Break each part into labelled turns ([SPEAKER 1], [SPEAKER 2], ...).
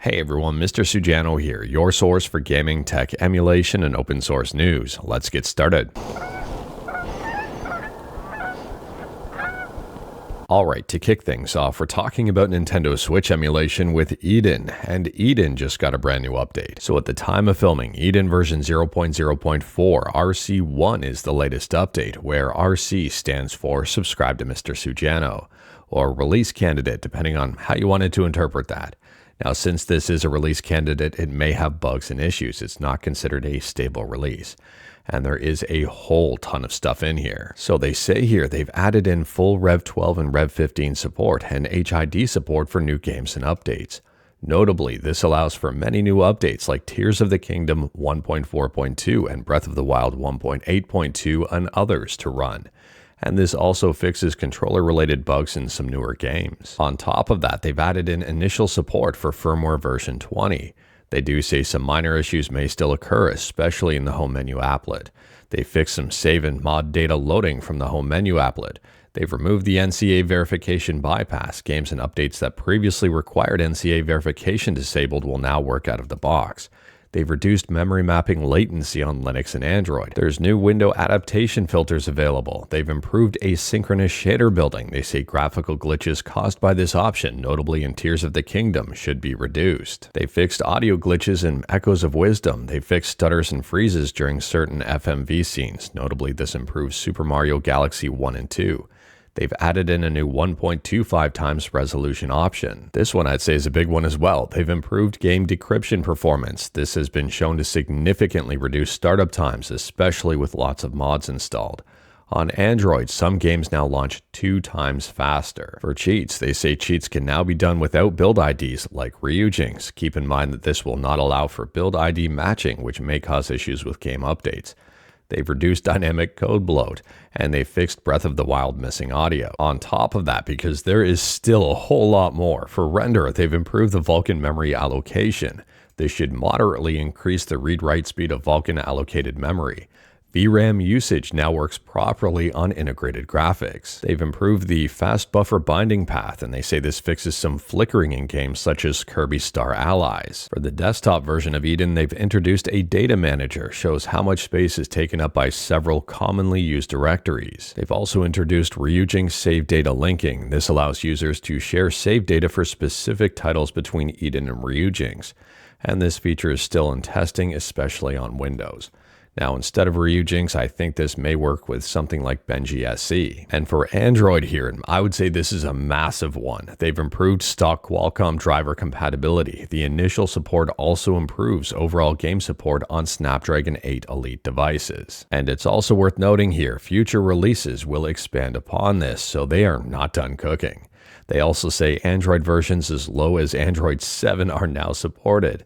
[SPEAKER 1] Hey everyone, Mr. Sujano here, your source for gaming, tech, emulation, and open source news. Let's get started. Alright, to kick things off, we're talking about Nintendo Switch emulation with Eden, and Eden just got a brand new update. So at the time of filming, Eden version 0.0.4 RC1 is the latest update, where RC stands for Subscribe to Mr. Sujano, or Release Candidate, depending on how you wanted to interpret that. Now, since this is a release candidate, it may have bugs and issues. It's not considered a stable release. And there is a whole ton of stuff in here. So they say here they've added in full Rev 12 and Rev 15 support and HID support for new games and updates. Notably, this allows for many new updates like Tears of the Kingdom 1.4.2 and Breath of the Wild 1.8.2 and others to run. And this also fixes controller-related bugs in some newer games. On top of that, they've added in initial support for firmware version 20. They do say some minor issues may still occur, especially in the home menu applet. They fixed some save and mod data loading from the home menu applet. They've removed the NCA verification bypass. Games and updates that previously required NCA verification disabled will now work out of the box. They've reduced memory mapping latency on Linux and Android. There's new window adaptation filters available. They've improved asynchronous shader building. They say graphical glitches caused by this option, notably in Tears of the Kingdom, should be reduced. They fixed audio glitches in Echoes of Wisdom. They fixed stutters and freezes during certain FMV scenes. Notably, this improves Super Mario Galaxy 1 and 2. They've added in a new 1.25 times resolution option. This one I'd say is a big one as well. They've improved game decryption performance. This has been shown to significantly reduce startup times, especially with lots of mods installed. On Android, some games now launch 2 times faster. For cheats, they say cheats can now be done without build IDs like Ryujinx. Keep in mind that this will not allow for build ID matching, which may cause issues with game updates. They've reduced dynamic code bloat, and they fixed Breath of the Wild missing audio. On top of that, because there is still a whole lot more, for render, they've improved the Vulkan memory allocation. This should moderately increase the read-write speed of Vulkan allocated memory. VRAM usage now works properly on integrated graphics. They've improved the fast buffer binding path, and they say this fixes some flickering in games such as Kirby Star Allies. For the desktop version of Eden, they've introduced a data manager, shows how much space is taken up by several commonly used directories. They've also introduced Ryujinx save data linking. This allows users to share save data for specific titles between Eden and Ryujinx, and this feature is still in testing, especially on Windows. Now, instead of Ryujinx, I think this may work with something like Benji SE. And for Android here, I would say this is a massive one. They've improved stock Qualcomm driver compatibility. The initial support also improves overall game support on Snapdragon 8 Elite devices. And it's also worth noting here, future releases will expand upon this, so they are not done cooking. They also say Android versions as low as Android 7 are now supported.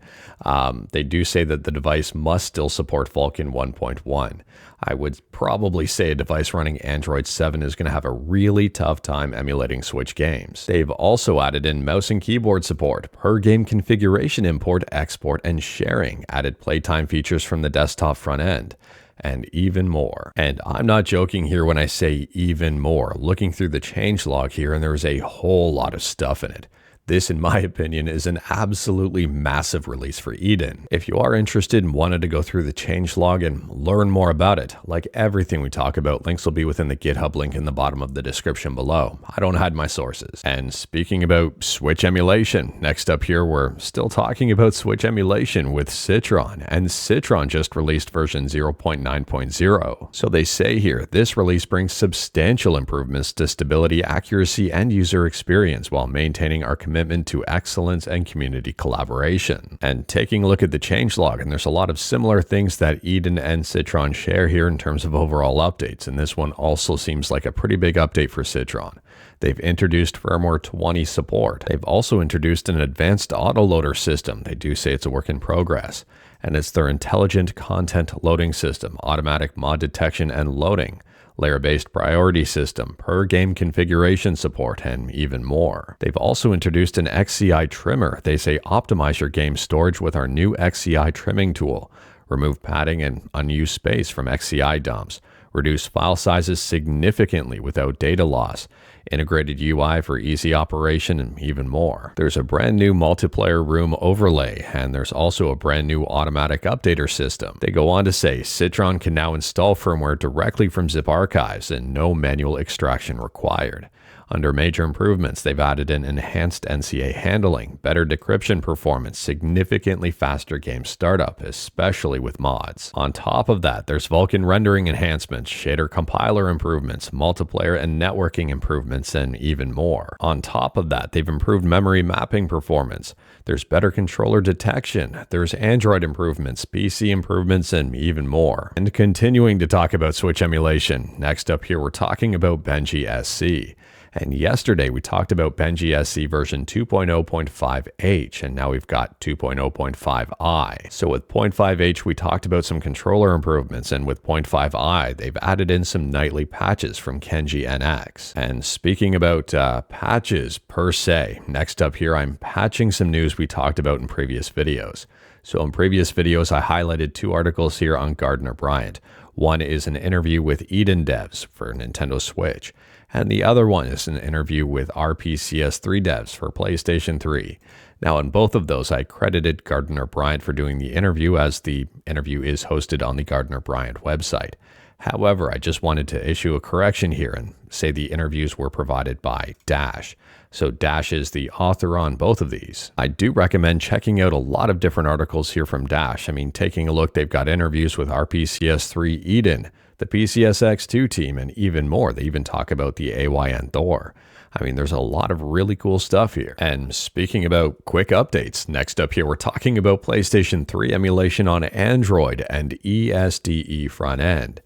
[SPEAKER 1] They do say that the device must still support Vulkan 1.1. I would probably say a device running Android 7 is going to have a really tough time emulating Switch games. They've also added in mouse and keyboard support, per game configuration import, export, and sharing, added playtime features from the desktop front end, and even more. And I'm not joking here when I say even more. Looking through the changelog here, and there's a whole lot of stuff in it. This, in my opinion, is an absolutely massive release for Eden. If you are interested and wanted to go through the changelog and learn more about it, like everything we talk about, links will be within the GitHub link in the bottom of the description below. I don't hide my sources. And speaking about Switch emulation, next up here, we're still talking about Switch emulation with Citron, and Citron just released version 0.9.0. So they say here, this release brings substantial improvements to stability, accuracy, and user experience while maintaining our commitment to excellence and community collaboration. And taking a look at the changelog, and there's a lot of similar things that Eden and Citron share here in terms of overall updates, and this one also seems like a pretty big update for Citron. They've introduced firmware 20 support. They've also introduced an advanced autoloader system. They do say it's a work in progress, and it's their intelligent content loading system, automatic mod detection and loading, Lair-based priority system, per game configuration support, and even more. They've also introduced an XCI trimmer. They say optimize your game storage with our new XCI trimming tool. Remove padding and unused space from XCI dumps. reduced file sizes significantly without data loss, integrated UI for easy operation, and even more. There's a brand new multiplayer room overlay, and there's also a brand new automatic updater system. They go on to say Citron can now install firmware directly from zip archives and no manual extraction required. Under major improvements, they've added in enhanced NCA handling, better decryption performance, significantly faster game startup, especially with mods. On top of that, there's Vulkan rendering enhancements, shader compiler improvements, multiplayer and networking improvements, and even more. On top of that, they've improved memory mapping performance. There's better controller detection, there's Android improvements, PC improvements, and even more. And continuing to talk about Switch emulation, next up here we're talking about Benji SC. And yesterday we talked about Benji SC version 2.0.5H, and now we've got 2.0.5i. So with 0.5H we talked about some controller improvements, and with 0.5i they've added in some nightly patches from Kenji NX. And speaking about patches per se, next up here I'm patching some news we talked about in previous videos. So in previous videos I highlighted two articles here on Gardner Bryant. One is an interview with Eden devs for Nintendo Switch, and the other one is an interview with RPCS3 devs for PlayStation 3. Now, in both of those, I credited Gardner Bryant for doing the interview, as the interview is hosted on the Gardner Bryant website. However, I just wanted to issue a correction here and say the interviews were provided by Dash. So Dash is the author on both of these. I do recommend checking out a lot of different articles here from Dash. I mean, taking a look, they've got interviews with RPCS3 Eden, the PCSX2 team, and even more. They even talk about the AYN Thor. I mean, there's a lot of really cool stuff here. And speaking about quick updates, next up here, we're talking about PlayStation 3 emulation on Android and ESDE front end.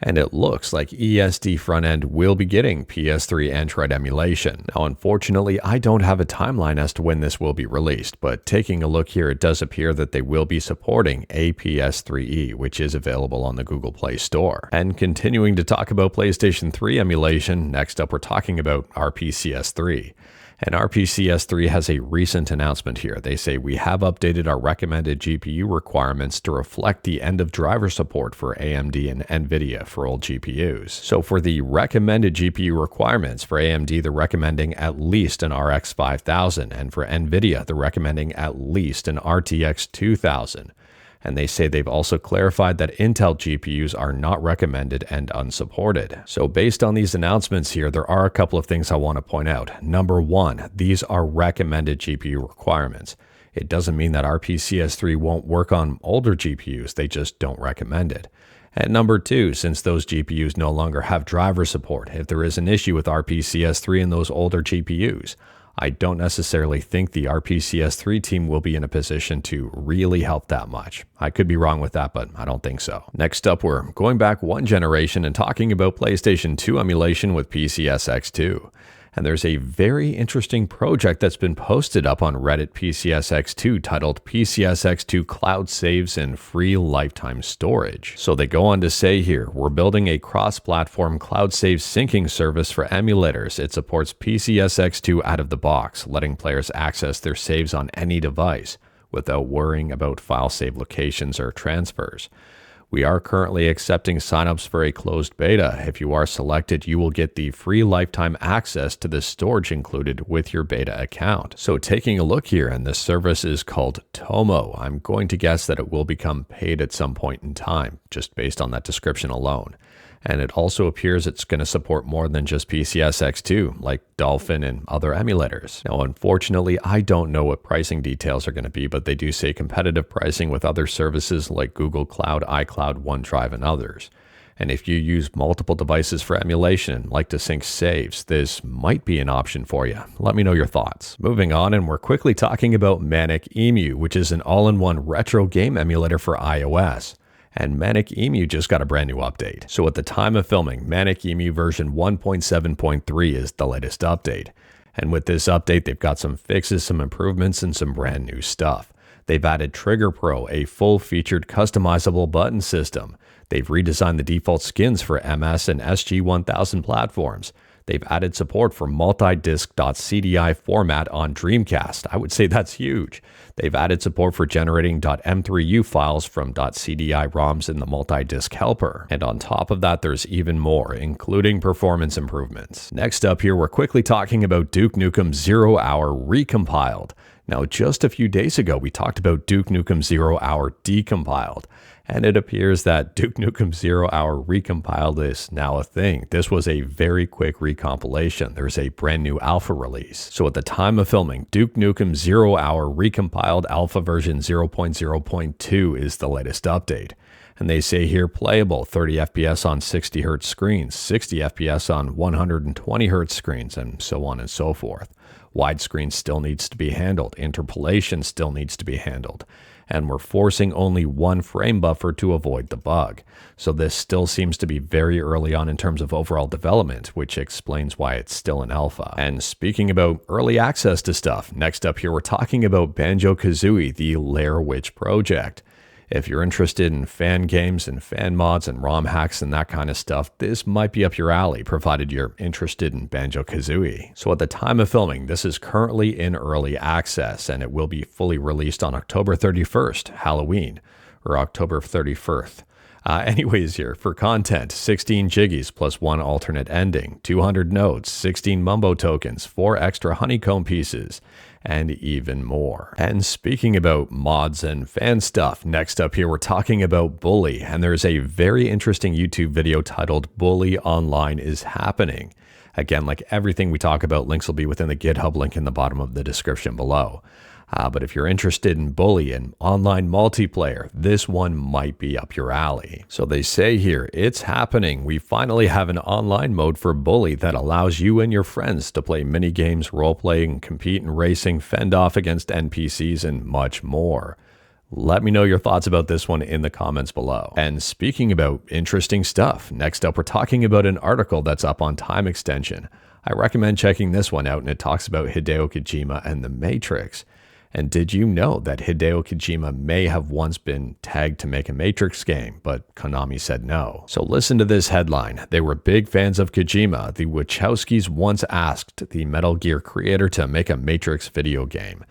[SPEAKER 1] And it looks like ESDE front end will be getting PS3 Android emulation. Now, unfortunately, I don't have a timeline as to when this will be released, but taking a look here, it does appear that they will be supporting APS3E, which is available on the Google Play Store. And continuing to talk about PlayStation 3 emulation, next up we're talking about RPCS3. And RPCS3 has a recent announcement here. They say we have updated our recommended GPU requirements to reflect the end of driver support for AMD and NVIDIA for old GPUs. So for the recommended GPU requirements, for AMD they're recommending at least an RX 5000, and for NVIDIA they're recommending at least an RTX 2000. And they say they've also clarified that Intel GPUs are not recommended and unsupported. So based on these announcements here, there are a couple of things I want to point out. Number one, these are recommended GPU requirements. It doesn't mean that RPCS3 won't work on older GPUs, they just don't recommend it. And number two, since those GPUs no longer have driver support, if there is an issue with RPCS3 in those older GPUs, I don't necessarily think the RPCS3 team will be in a position to really help that much. I could be wrong with that, but I don't think so. Next up, we're going back one generation and talking about PlayStation 2 emulation with PCSX2. And there's a very interesting project that's been posted up on Reddit PCSX2 titled PCSX2 Cloud Saves and Free Lifetime Storage. So they go on to say here, we're building a cross-platform cloud save syncing service for emulators. It supports PCSX2 out of the box, letting players access their saves on any device without worrying about file save locations or transfers. We are currently accepting signups for a closed beta. If you are selected, you will get the free lifetime access to the storage included with your beta account. So taking a look here, and this service is called Tomo. I'm going to guess that it will become paid at some point in time, just based on that description alone. And it also appears it's going to support more than just PCSX2, like Dolphin and other emulators. Now, unfortunately, I don't know what pricing details are going to be, but they do say competitive pricing with other services like Google Cloud, iCloud, OneDrive, and others. And if you use multiple devices for emulation, like to sync saves, this might be an option for you. Let me know your thoughts. Moving on, and we're quickly talking about ManicEMU, which is an all-in-one retro game emulator for iOS. And ManicEMU just got a brand new update. So at the time of filming, ManicEMU version 1.7.3 is the latest update. And with this update, they've got some fixes, some improvements, and some brand new stuff. They've added Trigger Pro, a full-featured customizable button system. They've redesigned the default skins for MS and SG-1000 platforms. They've added support for multi-disc.cdi format on Dreamcast. I would say that's huge. They've added support for generating .m3u files from .cdi ROMs in the multi-disc helper. And on top of that, there's even more, including performance improvements. Next up here, we're quickly talking about Duke Nukem 0 Hour Recompiled. Now, just a few days ago, we talked about Duke Nukem 0 Hour Decompiled, and it appears that Duke Nukem 0 Hour Recompiled is now a thing. This was a very quick recompilation. There's a brand new alpha release. So at the time of filming, Duke Nukem 0 Hour Recompiled alpha version 0.0.2 is the latest update. And they say here playable 30 FPS on 60 Hz screens, 60 FPS on 120 Hz screens, and so on and so forth. Widescreen still needs to be handled. Interpolation still needs to be handled. And we're forcing only one frame buffer to avoid the bug. So this still seems to be very early on in terms of overall development, which explains why it's still in alpha. And speaking about early access to stuff, next up here we're talking about Banjo-Kazooie, the Lair Witch project. If you're interested in fan games and fan mods and ROM hacks and that kind of stuff, this might be up your alley, provided you're interested in Banjo-Kazooie. So at the time of filming, this is currently in early access, and it will be fully released on October 31st, Halloween, or October 31st. Anyways here, for content, 16 jiggies plus 1 alternate ending, 200 nodes, 16 mumbo tokens, 4 extra honeycomb pieces, and even more. And speaking about mods and fan stuff, next up here we're talking about Bully, and there's a very interesting YouTube video titled Bully Online is Happening. Again, like everything we talk about, links will be within the GitHub link in the bottom of the description below. But if you're interested in Bully and online multiplayer, this one might be up your alley. So they say here, it's happening. We finally have an online mode for Bully that allows you and your friends to play mini games, role-playing, compete in racing, fend off against NPCs, and much more. Let me know your thoughts about this one in the comments below. And speaking about interesting stuff, next up we're talking about an article that's up on Time Extension. I recommend checking this one out, and it talks about Hideo Kojima and The Matrix. And did you know that Hideo Kojima may have once been tagged to make a Matrix game, but Konami said no? So listen to this headline. They were big fans of Kojima. The Wachowskis once asked the Metal Gear creator to make a Matrix video game.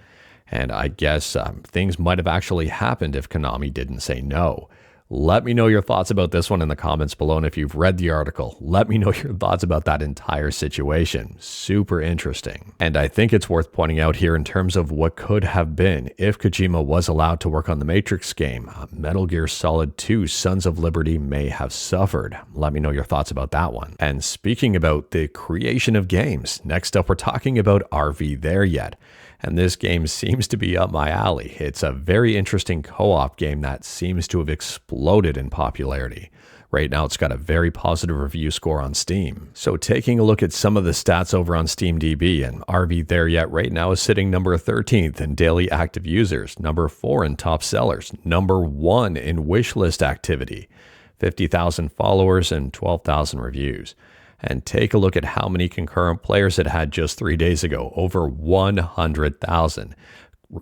[SPEAKER 1] And I guess things might have actually happened if Konami didn't say no. Let me know your thoughts about this one in the comments below, and if you've read the article, let me know your thoughts about that entire situation. Super interesting. And I think it's worth pointing out here in terms of what could have been if Kojima was allowed to work on the Matrix game. Metal Gear Solid 2 Sons of Liberty may have suffered. Let me know your thoughts about that one. And speaking about the creation of games, next up we're talking about RV There Yet. And this game seems to be up my alley. It's a very interesting co-op game that seems to have exploded in popularity. Right now, it's got a very positive review score on Steam. So taking a look at some of the stats over on SteamDB, and RV There Yet right now is sitting number 13th in daily active users, number 4 in top sellers, number 1 in wishlist activity, 50,000 followers and 12,000 reviews. And take a look at how many concurrent players it had just 3 days ago, over 100,000.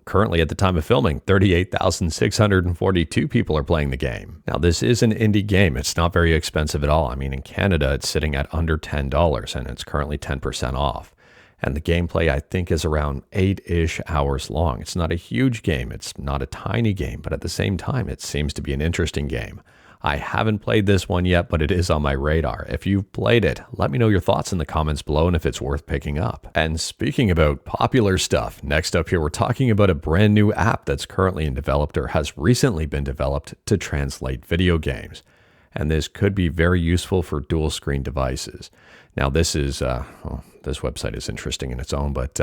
[SPEAKER 1] Currently, at the time of filming, 38,642 people are playing the game. Now, this is an indie game. It's not very expensive at all. I mean, in Canada, it's sitting at under $10, and it's currently 10% off. And the gameplay, I think, is around 8-ish hours long. It's not a huge game. It's not a tiny game, but at the same time, it seems to be an interesting game. I haven't played this one yet, but it is on my radar. If you've played it, let me know your thoughts in the comments below and if it's worth picking up. And speaking about popular stuff, next up here we're talking about a brand new app that's currently in development or has recently been developed to translate video games. And this could be very useful for dual screen devices. Now this is, this website is interesting in its own, but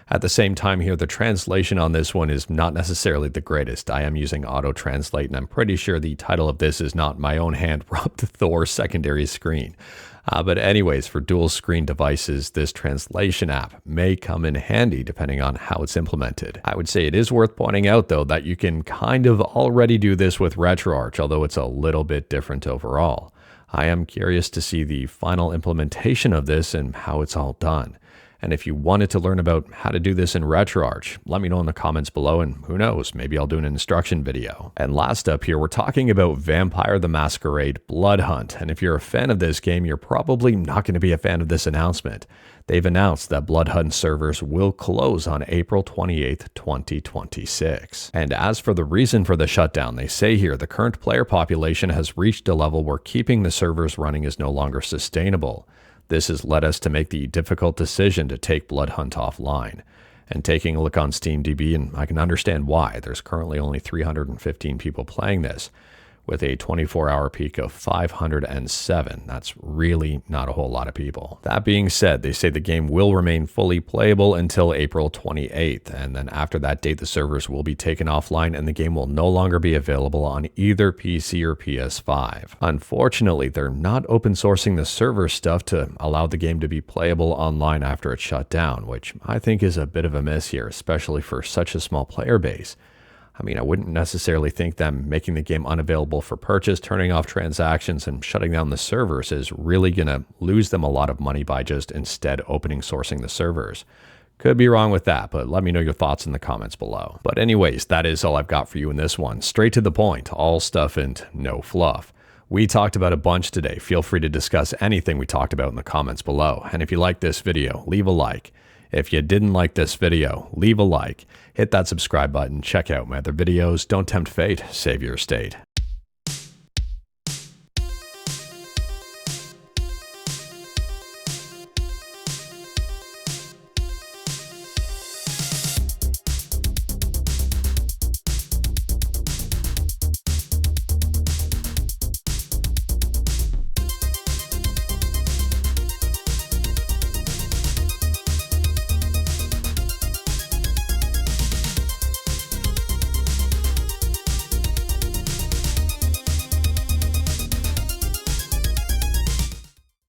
[SPEAKER 1] at the same time here, the translation on this one is not necessarily the greatest. I am using auto translate, and I'm pretty sure the title of this is not my own hand rubbed Thor secondary screen. But anyways, for dual screen devices, this translation app may come in handy depending on how it's implemented. I would say it is worth pointing out though that you can kind of already do this with RetroArch, although it's a little bit different overall. I am curious to see the final implementation of this and how it's all done. And if you wanted to learn about how to do this in RetroArch, let me know in the comments below, and who knows, maybe I'll do an instruction video. And last up here, we're talking about Vampire the Masquerade Bloodhunt. And if you're a fan of this game, you're probably not going to be a fan of this announcement. They've announced that Bloodhunt servers will close on April 28th, 2026. And as for the reason for the shutdown, they say here the current player population has reached a level where keeping the servers running is no longer sustainable. This has led us to make the difficult decision to take Bloodhunt offline. And taking a look on SteamDB, and I can understand why, there's currently only 315 people playing this, with a 24-hour peak of 507. That's really not a whole lot of people. That being said, they say the game will remain fully playable until April 28th, and then after that date, the servers will be taken offline and the game will no longer be available on either PC or PS5. Unfortunately, they're not open sourcing the server stuff to allow the game to be playable online after it's shut down, which I think is a bit of a miss here, especially for such a small player base. I mean, I wouldn't necessarily think them making the game unavailable for purchase, turning off transactions, and shutting down the servers is really going to lose them a lot of money by just instead opening sourcing the servers. Could be wrong with that, but let me know your thoughts in the comments below. But anyways, that is all I've got for you in this one. Straight to the point, all stuff and no fluff. We talked about a bunch today. Feel free to discuss anything we talked about in the comments below. And if you like this video, leave a like. If you didn't like this video, leave a like, hit that subscribe button, check out my other videos, don't tempt fate, save your state.